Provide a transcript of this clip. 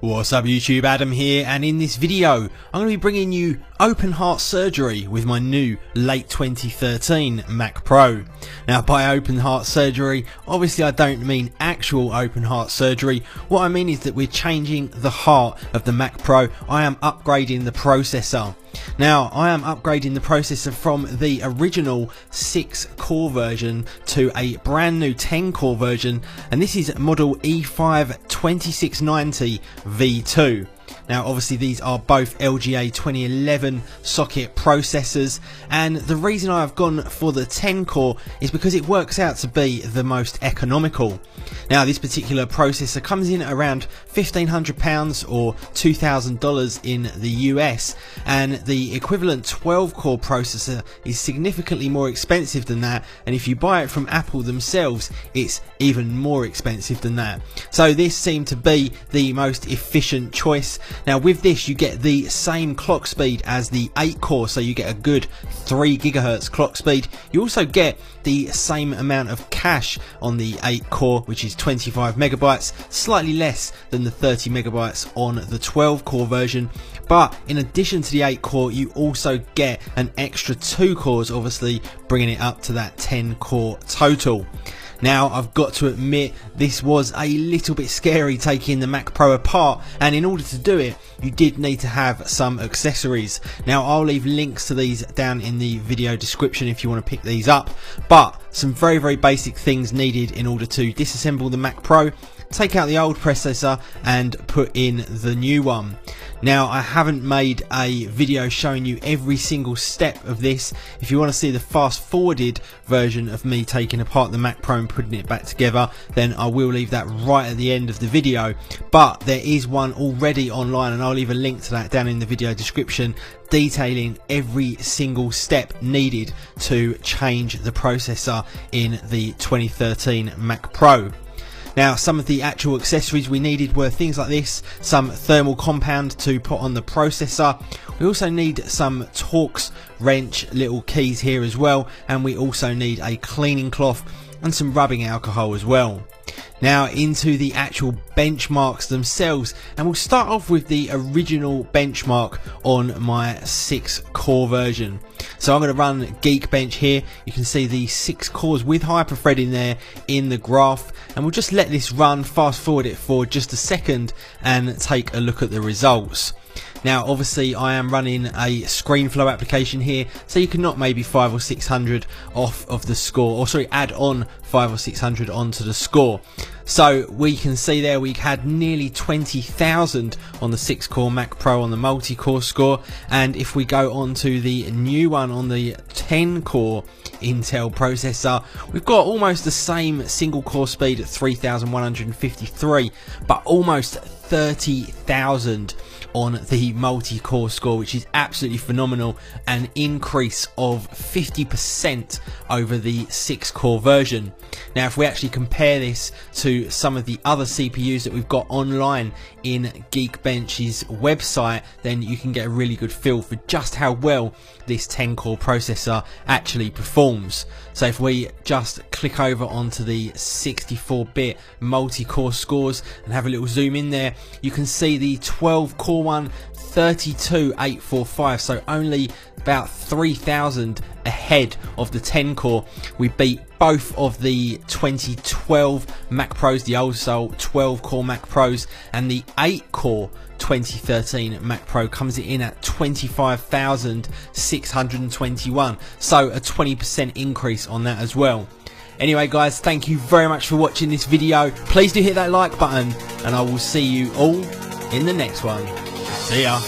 What's up YouTube, Adam here, and in this video I'm going to be bringing you open heart surgery with my new late 2013 Mac Pro. Now by open heart surgery, obviously I don't mean actual open heart surgery. What I mean is that we're changing the heart of the Mac Pro. I am upgrading the processor. Now I am upgrading the processor from the original 6-core version to a brand new 10-core version, and this is model E5-2690 V2. Now obviously these are both LGA 2011 socket processors, and the reason I've gone for the 10 core is because it works out to be the most economical. Now this particular processor comes in at around £1,500 or $2,000 in the US, and the equivalent 12 core processor is significantly more expensive than that, and if you buy it from Apple themselves it's even more expensive than that. So this seemed to be the most efficient choice. Now with this you get the same clock speed as the 8 core, so you get a good 3 GHz clock speed. You also get the same amount of cache on the 8 core, which is 25 megabytes, slightly less than the 30 megabytes on the 12 core version. But in addition to the 8 core you also get an extra 2 cores, obviously bringing it up to that 10 core total. Now I've got to admit this was a little bit scary taking the Mac Pro apart, and in order to do it you did need to have some accessories. Now I'll leave links to these down in the video description if you want to pick these up, but some very basic things needed in order to disassemble the Mac Pro, take out the old processor and put in the new one. Now I haven't made a video showing you every single step of this. If you want to see the fast forwarded version of me taking apart the Mac Pro and putting it back together, then I will leave that right at the end of the video, but there is one already online and I'll leave a link to that down in the video description, detailing every single step needed to change the processor in the 2013 Mac Pro. Now some of the actual accessories we needed were things like this: some thermal compound to put on the processor. We also need some Torx wrench little keys here as well, and we also need a cleaning cloth and some rubbing alcohol as well. Now into the actual benchmarks themselves, and we'll start off with the original benchmark on my 6-core version. So I'm going to run Geekbench here. You can see the 6 cores with hyperthreading there in the graph, and we'll just let this run, fast forward it for just a second and take a look at the results. Now obviously I am running a ScreenFlow application here, so you can knock maybe 500 or 600 off of the score, or sorry, add on 500 or 600 onto the score. So we can see there we had nearly 20,000 on the 6-core Mac Pro on the multi-core score, and if we go on to the new one on the 10-core Intel processor, we've got almost the same single core speed at 3,153, but almost 30,000 on the multi-core score, which is absolutely phenomenal, an increase of 50% over the 6-core version. Now if we actually compare this to some of the other CPUs that we've got online in Geekbench's website, then you can get a really good feel for just how well this 10-core processor actually performs. So if we just click over onto the 64-bit multi-core scores and have a little zoom in there, you can see the 12-core one 32,845, so only about 3,000 ahead of the 10-core. We beat both of the 2012 Mac Pros, the old style 12-core Mac Pros, and the 8-core 2013 Mac Pro comes in at 25,621, so a 20% increase on that as well. Anyway guys, thank you very much for watching this video. Please do hit that like button, and I will see you all in the next one. See ya.